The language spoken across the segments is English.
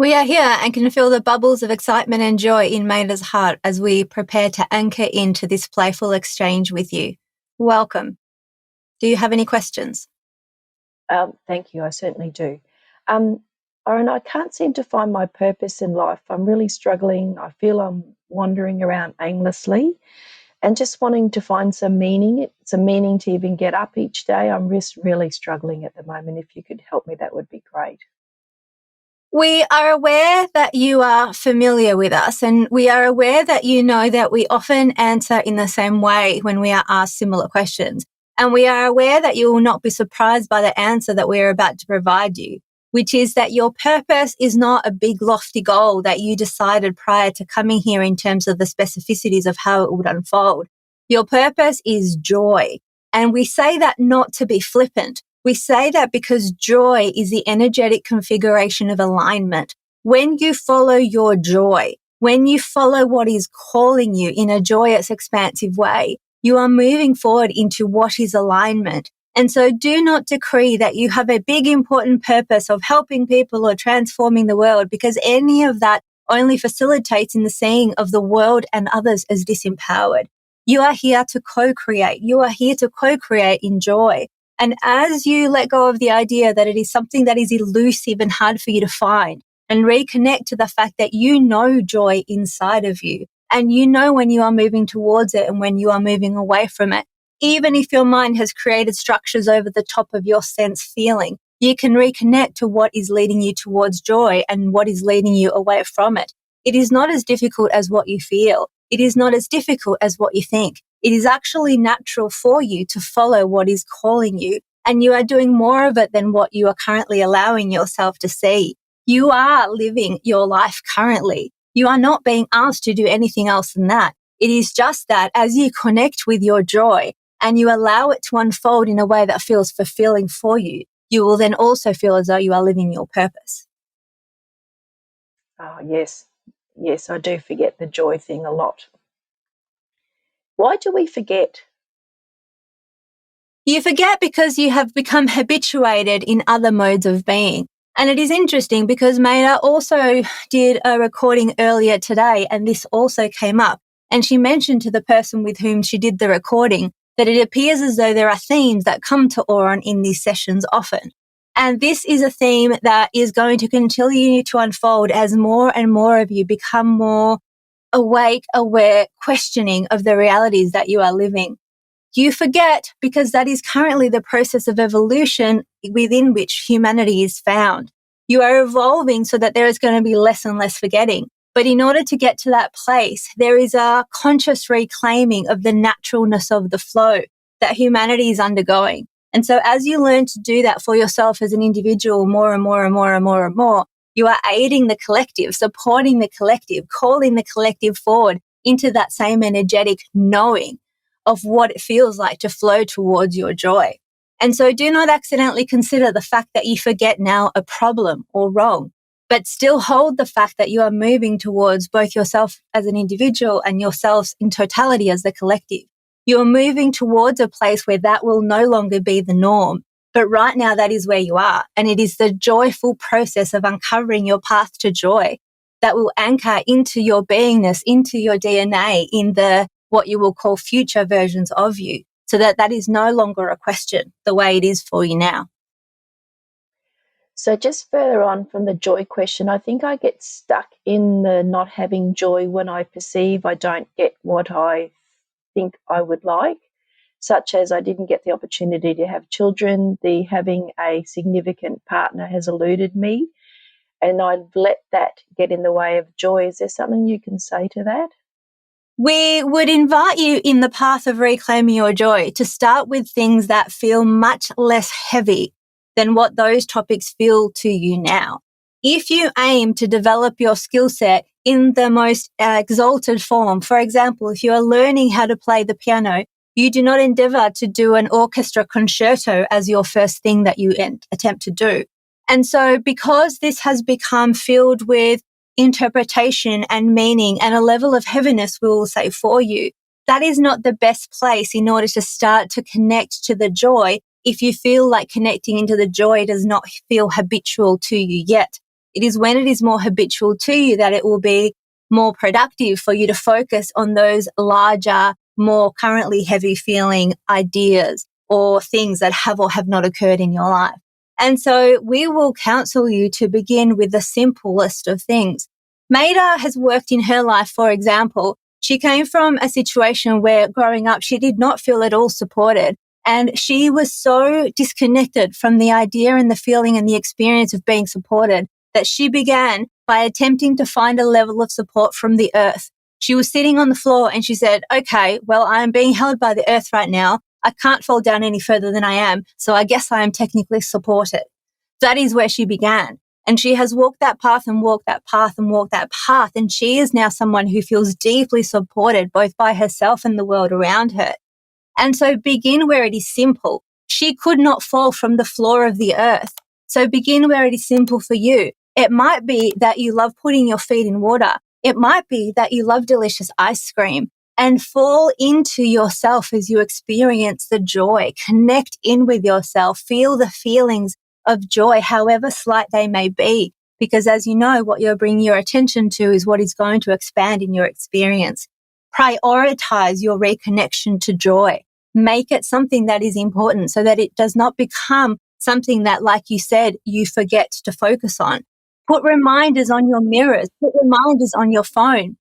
We are here and can feel the bubbles of excitement and joy in Maida's heart as we prepare to anchor into this playful exchange with you. Welcome. Do you have any questions? Thank you, I certainly do. Oren, I can't seem to find my purpose in life. I'm really struggling. I feel I'm wandering around aimlessly and just wanting to find some meaning to even get up each day. I'm just really struggling at the moment. If you could help me, that would be great. We are aware that you are familiar with us, and we are aware that you know that we often answer in the same way when we are asked similar questions. And we are aware that you will not be surprised by the answer that we are about to provide you, which is that your purpose is not a big lofty goal that you decided prior to coming here in terms of the specificities of how it would unfold. Your purpose is joy. And we say that not to be flippant. We say that because joy is the energetic configuration of alignment. When you follow your joy, when you follow what is calling you in a joyous, expansive way, you are moving forward into what is alignment. And so do not decree that you have a big, important purpose of helping people or transforming the world, because any of that only facilitates in the seeing of the world and others as disempowered. You are here to co-create. You are here to co-create in joy. And as you let go of the idea that it is something that is elusive and hard for you to find, and reconnect to the fact that you know joy inside of you, and you know when you are moving towards it and when you are moving away from it, even if your mind has created structures over the top of your sense feeling, you can reconnect to what is leading you towards joy and what is leading you away from it. It is not as difficult as what you feel. It is not as difficult as what you think. It is actually natural for you to follow what is calling you, and you are doing more of it than what you are currently allowing yourself to see. You are living your life currently. You are not being asked to do anything else than that. It is just that as you connect with your joy and you allow it to unfold in a way that feels fulfilling for you, you will then also feel as though you are living your purpose. Oh, yes. Yes, I do forget the joy thing a lot. Why do we forget? You forget because you have become habituated in other modes of being. And it is interesting because Maida also did a recording earlier today, and this also came up. And she mentioned to the person with whom she did the recording that it appears as though there are themes that come to Oren in these sessions often. And this is a theme that is going to continue to unfold as more and more of you become more awake, aware, questioning of the realities that you are living. You forget because that is currently the process of evolution within which humanity is found. You are evolving so that there is going to be less and less forgetting. But in order to get to that place, there is a conscious reclaiming of the naturalness of the flow that humanity is undergoing. And so as you learn to do that for yourself as an individual more and more and more and more and more, you are aiding the collective, supporting the collective, calling the collective forward into that same energetic knowing of what it feels like to flow towards your joy. And so do not accidentally consider the fact that you forget now a problem or wrong, but still hold the fact that you are moving towards both yourself as an individual and yourselves in totality as the collective. You are moving towards a place where that will no longer be the norm. But right now, that is where you are. And it is the joyful process of uncovering your path to joy that will anchor into your beingness, into your DNA, in the what you will call future versions of you, so that that is no longer a question the way it is for you now. So just further on from the joy question, I think I get stuck in the not having joy when I perceive I don't get what I think I would like, such as I didn't get the opportunity to have children, the having a significant partner has eluded me, and I've let that get in the way of joy. Is there something you can say to that? We would invite you in the path of reclaiming your joy to start with things that feel much less heavy than what those topics feel to you now. If you aim to develop your skill set in the most exalted form, for example, if you are learning how to play the piano, you do not endeavor to do an orchestra concerto as your first thing that you attempt to do. And so because this has become filled with interpretation and meaning and a level of heaviness, we will say, for you, that is not the best place in order to start to connect to the joy if you feel like connecting into the joy does not feel habitual to you yet. It is when it is more habitual to you that it will be more productive for you to focus on those larger, more currently heavy feeling ideas or things that have or have not occurred in your life. And so we will counsel you to begin with the simplest of things. Maida has worked in her life, for example. She came from a situation where growing up, she did not feel at all supported. And she was so disconnected from the idea and the feeling and the experience of being supported that she began by attempting to find a level of support from the earth. She was sitting on the floor and she said, okay, well, I am being held by the earth right now. I can't fall down any further than I am. So I guess I am technically supported. That is where she began. And she has walked that path and walked that path and walked that path. And she is now someone who feels deeply supported both by herself and the world around her. And so begin where it is simple. She could not fall from the floor of the earth. So begin where it is simple for you. It might be that you love putting your feet in water. It might be that you love delicious ice cream, and fall into yourself as you experience the joy. Connect in with yourself. Feel the feelings of joy, however slight they may be. Because as you know, what you're bringing your attention to is what is going to expand in your experience. Prioritize your reconnection to joy. Make it something that is important so that it does not become something that, like you said, you forget to focus on. Put reminders on your mirrors. Put reminders on your phone.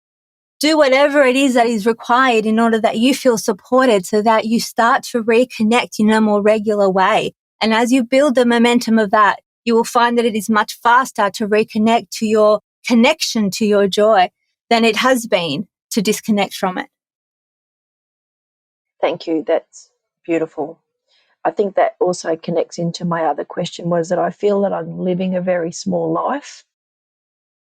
Do whatever it is that is required in order that you feel supported so that you start to reconnect in a more regular way. And as you build the momentum of that, you will find that it is much faster to reconnect to your connection to your joy than it has been to disconnect from it. Thank you. That's beautiful. I think that also connects into my other question, was that I feel that I'm living a very small life.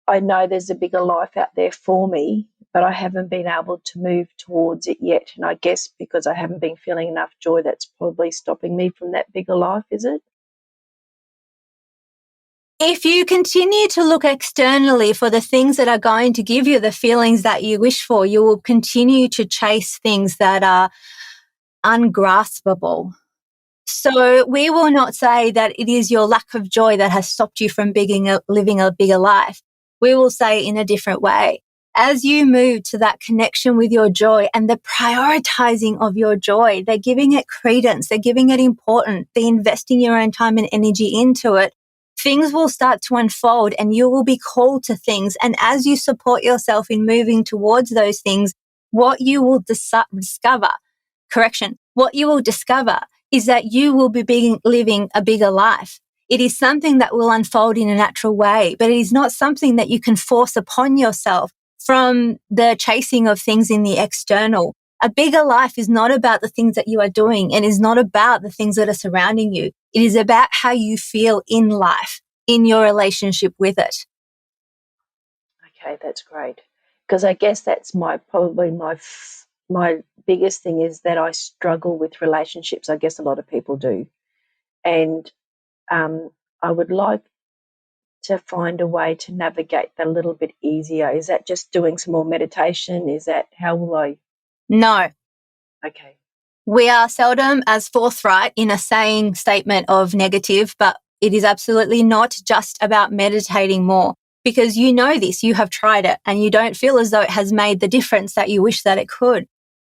I know there's a bigger life out there for me, but I haven't been able to move towards it yet. And I guess because I haven't been feeling enough joy, that's probably stopping me from that bigger life, is it? If you continue to look externally for the things that are going to give you the feelings that you wish for, you will continue to chase things that are ungraspable. So we will not say that it is your lack of joy that has stopped you from living a bigger life. We will say in a different way. As you move to that connection with your joy and the prioritizing of your joy, they're giving it credence, they're giving it importance, they're investing your own time and energy into it. Things will start to unfold and you will be called to things. And as you support yourself in moving towards those things, what you will what you will discover is that you will be living a bigger life. It is something that will unfold in a natural way, but it is not something that you can force upon yourself from the chasing of things in the external. A bigger life is not about the things that you are doing and is not about the things that are surrounding you. It is about how you feel in life, in your relationship with it. Okay, that's great. Because I guess that's probably my biggest thing is that I struggle with relationships. I guess a lot of people do. And I would like to find a way to navigate that a little bit easier. Is that just doing some more meditation? Is that how will I? No. Okay. We are seldom as forthright in a saying statement of negative, but it is absolutely not just about meditating more, because you know this, you have tried it and you don't feel as though it has made the difference that you wish that it could.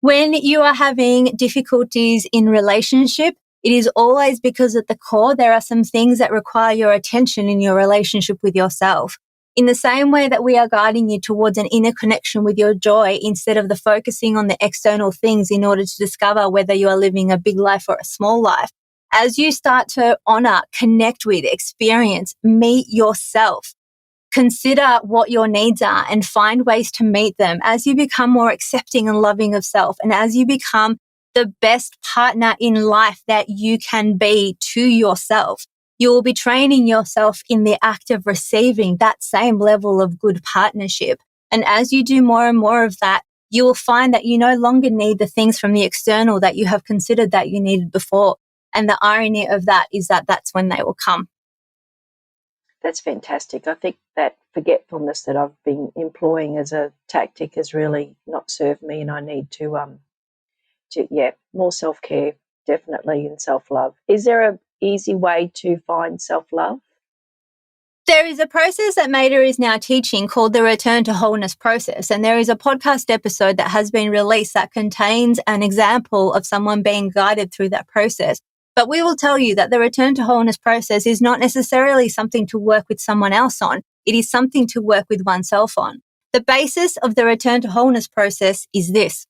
When you are having difficulties in relationship, it is always because at the core, there are some things that require your attention in your relationship with yourself. In the same way that we are guiding you towards an inner connection with your joy instead of the focusing on the external things in order to discover whether you are living a big life or a small life. As you start to honor, connect with, experience, meet yourself, consider what your needs are and find ways to meet them. As you become more accepting and loving of self, and as you become the best partner in life that you can be to yourself, you will be training yourself in the act of receiving that same level of good partnership. And as you do more and more of that, you will find that you no longer need the things from the external that you have considered that you needed before. And the irony of that is that that's when they will come. That's fantastic. I think that forgetfulness that I've been employing as a tactic has really not served me, and I need to more self-care, definitely, and self-love. Is there a easy way to find self-love? There is a process that Maida is now teaching called the Return to Wholeness process. And there is a podcast episode that has been released that contains an example of someone being guided through that process. But we will tell you that the Return to Wholeness process is not necessarily something to work with someone else on. It is something to work with oneself on. The basis of the Return to Wholeness process is this.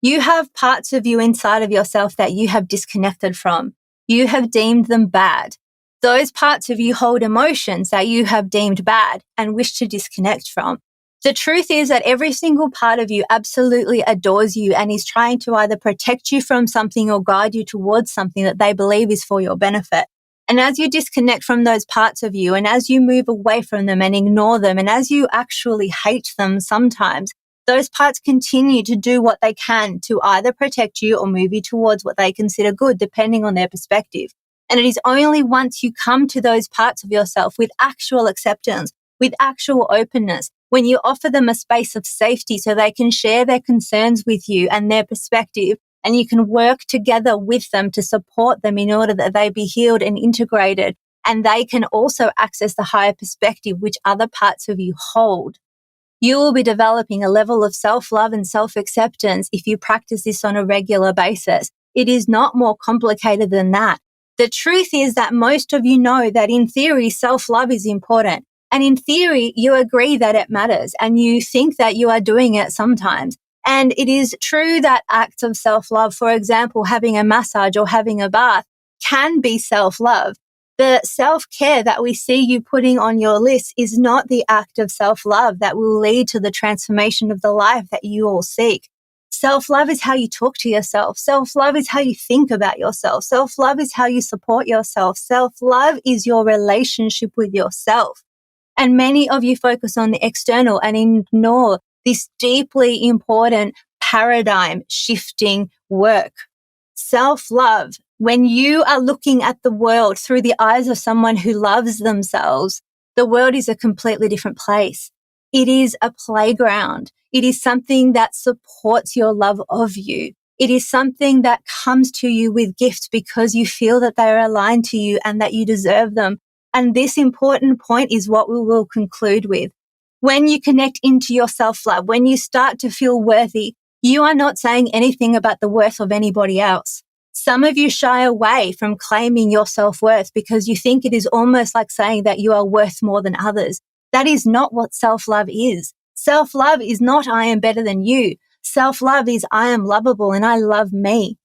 You have parts of you inside of yourself that you have disconnected from. You have deemed them bad. Those parts of you hold emotions that you have deemed bad and wish to disconnect from. The truth is that every single part of you absolutely adores you and is trying to either protect you from something or guide you towards something that they believe is for your benefit. And as you disconnect from those parts of you and as you move away from them and ignore them and as you actually hate them sometimes, those parts continue to do what they can to either protect you or move you towards what they consider good, depending on their perspective. And it is only once you come to those parts of yourself with actual acceptance, with actual openness, when you offer them a space of safety so they can share their concerns with you and their perspective, and you can work together with them to support them in order that they be healed and integrated, and they can also access the higher perspective which other parts of you hold. You will be developing a level of self-love and self-acceptance if you practice this on a regular basis. It is not more complicated than that. The truth is that most of you know that in theory, self-love is important. And in theory, you agree that it matters and you think that you are doing it sometimes. And it is true that acts of self-love, for example, having a massage or having a bath, can be self-love. The self-care that we see you putting on your list is not the act of self-love that will lead to the transformation of the life that you all seek. Self-love is how you talk to yourself. Self-love is how you think about yourself. Self-love is how you support yourself. Self-love is your relationship with yourself. And many of you focus on the external and ignore this deeply important paradigm shifting work. Self-love, when you are looking at the world through the eyes of someone who loves themselves, the world is a completely different place. It is a playground. It is something that supports your love of you. It is something that comes to you with gifts because you feel that they are aligned to you and that you deserve them. And this important point is what we will conclude with. When you connect into your self-love, when you start to feel worthy, you are not saying anything about the worth of anybody else. Some of you shy away from claiming your self-worth because you think it is almost like saying that you are worth more than others. That is not what self-love is. Self-love is not I am better than you. Self-love is I am lovable and I love me.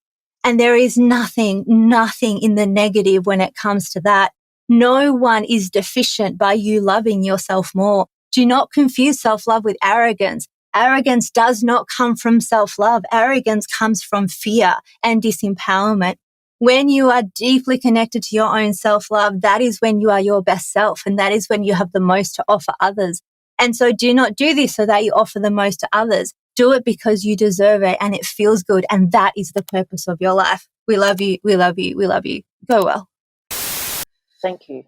And there is nothing in the negative when it comes to that. No one is deficient by you loving yourself more. Do not confuse self-love with arrogance. Arrogance does not come from self-love. Arrogance comes from fear and disempowerment. When you are deeply connected to your own self-love, that is when you are your best self, and that is when you have the most to offer others. And so do not do this so that you offer the most to others. Do it because you deserve it and it feels good, and that is the purpose of your life. We love you. We love you. We love you. Go well. Thank you.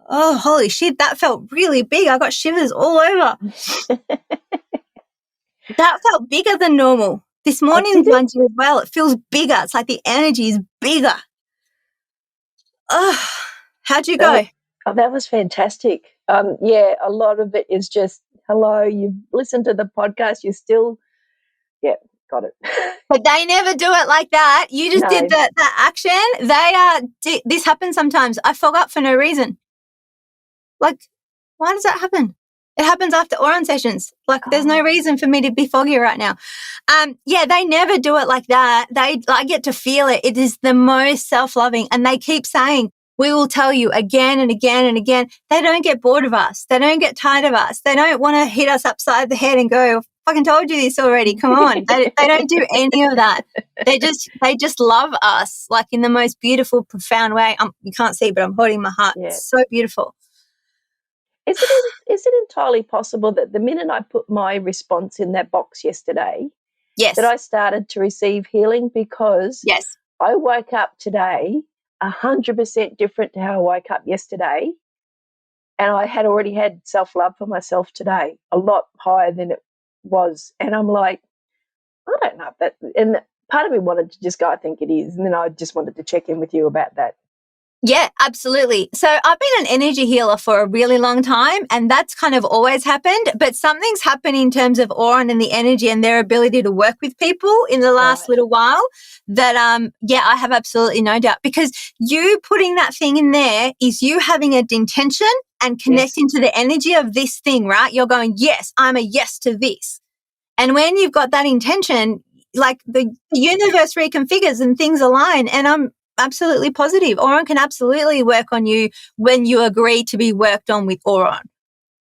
Oh, holy shit, that felt really big. I got shivers all over. That felt bigger than normal. This morning's one did as well. It feels bigger. It's like the energy is bigger. Oh, how'd you go? That was fantastic. Yeah, a lot of it is just, hello, you've listened to the podcast, you still, yeah, got it. But they never do it like that. You just did that action. This happens sometimes. I fog up for no reason. Like, why does that happen? It happens after Oran sessions. Like, there's no reason for me to be foggy right now. Yeah, they never do it like that. I get to feel it. It is the most self-loving. And they keep saying, we will tell you again and again and again. They don't get bored of us. They don't get tired of us. They don't want to hit us upside the head and go, fucking told you this already. Come on. They don't do any of that. They just love us, like in the most beautiful, profound way. You can't see, but I'm holding my heart. Yeah. It's so beautiful. Is it entirely possible that the minute I put my response in that box yesterday, yes, that I started to receive healing? Because yes, I woke up today 100% different to how I woke up yesterday, and I had already had self-love for myself today, a lot higher than it was. And I'm like, I don't know if that, and part of me wanted to just go, I think it is, and then I just wanted to check in with you about that. Yeah, absolutely. So I've been an energy healer for a really long time, and that's kind of always happened. But something's happened in terms of Auron and the energy and their ability to work with people in the last Right. little while that, yeah, I have absolutely no doubt, because you putting that thing in there is you having an intention and connecting to the energy of this thing, right? You're going, yes, I'm a yes to this. And when you've got that intention, like the universe reconfigures and things align. And I'm absolutely positive Auron can absolutely work on you when you agree to be worked on with Auron.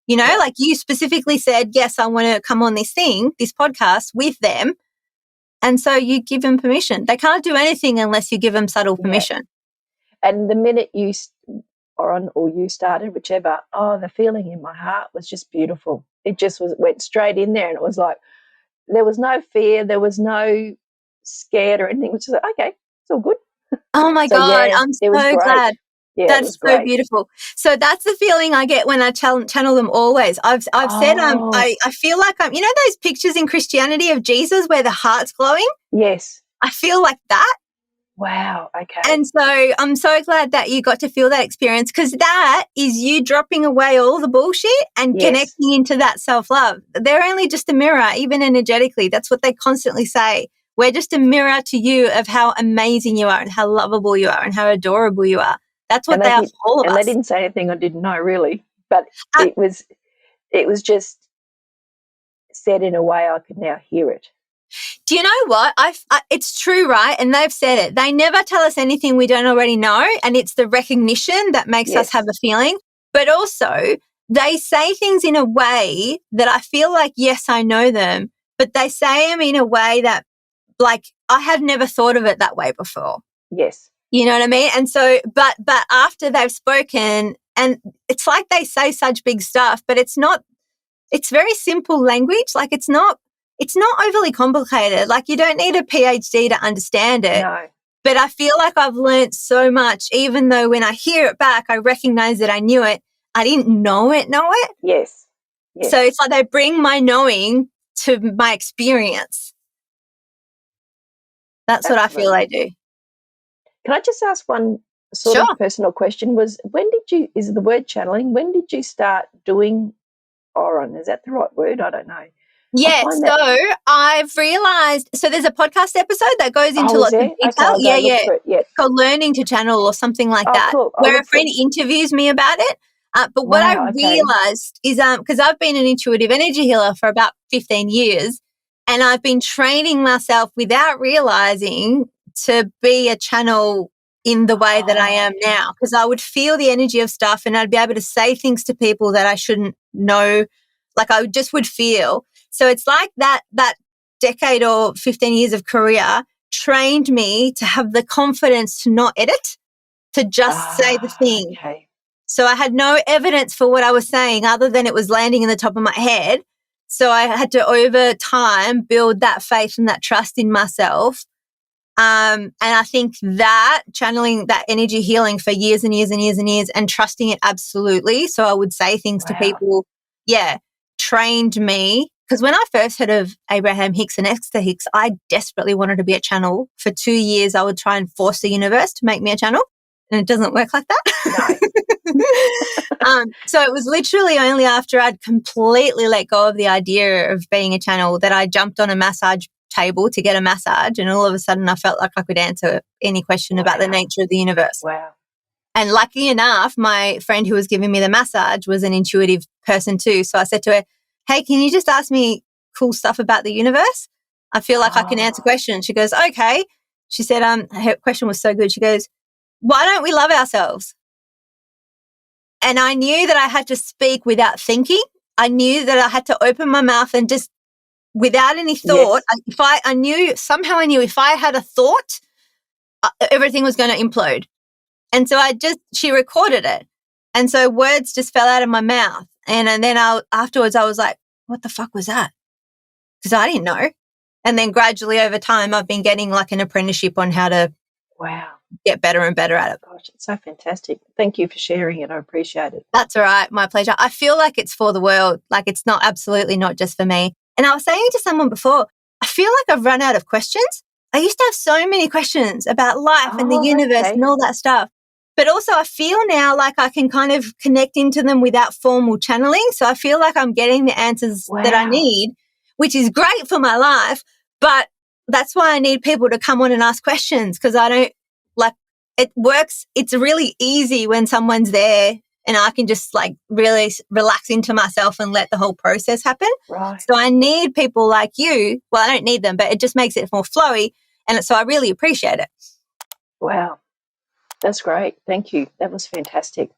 You know, Yeah. like you specifically said, yes, I want to come on this thing, this podcast with them. And so you give them permission. They can't do anything unless you give them subtle permission. And the minute you or you started, whichever, the feeling in my heart was just beautiful. It just went straight in there, and it was like there was no fear, there was no scared or anything. It was just like, okay, it's all good. Oh my So God, yeah, I'm it was so great. glad. Yeah, it That's was so great. beautiful. So that's the feeling I get when I channel them always. I've said I feel like I'm, you know those pictures in Christianity of Jesus where the heart's glowing? Yes. I feel like that. Wow. Okay. And so I'm so glad that you got to feel that experience, because that is you dropping away all the bullshit and Yes. connecting into that self-love. They're only just a mirror, even energetically. That's what they constantly say. We're just a mirror to you of how amazing you are and how lovable you are and how adorable you are. That's what they are for all of us. They didn't say anything I didn't know, really, but Uh, it was just said in a way I could now hear it. Do you know what? It's true, right? And they've said it. They never tell us anything we don't already know, and it's the recognition that makes us have a feeling. But also, they say things in a way that I feel like, yes, I know them, but they say them in a way that, like, I had never thought of it that way before. Yes. You know what I mean? And so, but after they've spoken, and it's like they say such big stuff, but it's very simple language. Like it's not overly complicated. Like you don't need a PhD to understand it. No. But I feel like I've learned so much, even though when I hear it back, I recognize that I knew it. I didn't know it. Yes. So it's like they bring my knowing to my experience. That's what I feel they do. Can I just ask one sort Sure. of personal question? Is the word channeling, when did you start doing Auron? Is that the right word? I don't know. Yeah, so I've realized, so there's a podcast episode that goes into lots of detail. Okay, look for it. Yeah. It's called Learning to Channel or something like that, cool. where a friend interviews me about it. But what I realized is, because I've been an intuitive energy healer for about 15 years, and I've been training myself without realizing to be a channel in the way that I am now, because I would feel the energy of stuff and I'd be able to say things to people that I shouldn't know. Like I just would feel. So it's like that decade or 15 years of career trained me to have the confidence to not edit, to just say the thing. Okay. So I had no evidence for what I was saying other than it was landing in the top of my head. So I had to, over time, build that faith and that trust in myself. And I think that channeling that energy healing for years and years and years and years and trusting it absolutely. So I would say things to people, trained me. Because when I first heard of Abraham Hicks and Esther Hicks, I desperately wanted to be a channel. For 2 years, I would try and force the universe to make me a channel. And it doesn't work like that. No. So it was literally only after I'd completely let go of the idea of being a channel that I jumped on a massage table to get a massage. And all of a sudden I felt like I could answer any question about the nature of the universe. Wow. And lucky enough, my friend who was giving me the massage was an intuitive person too. So I said to her, hey, can you just ask me cool stuff about the universe? I feel like I can answer questions. She goes, okay. She said, her question was so good. She goes, why don't we love ourselves? And I knew that I had to speak without thinking. I knew that I had to open my mouth and just without any thought. Yes. I knew if I had a thought, everything was going to implode. And so she recorded it. And so words just fell out of my mouth. And then afterwards I was like, what the fuck was that? Because I didn't know. And then gradually over time, I've been getting like an apprenticeship on how to get better and better at it. Gosh, it's so fantastic. Thank you for sharing it. I appreciate it. That's all right. My pleasure. I feel like it's for the world. Like it's absolutely not just for me. And I was saying to someone before, I feel like I've run out of questions. I used to have so many questions about life and the universe and all that stuff. But also I feel now like I can kind of connect into them without formal channeling. So I feel like I'm getting the answers that I need, which is great for my life. But that's why I need people to come on and ask questions, because I don't like it works. It's really easy when someone's there and I can just like really relax into myself and let the whole process happen. Right. So I need people like you. Well, I don't need them, but it just makes it more flowy. And so I really appreciate it. Wow. That's great. Thank you. That was fantastic.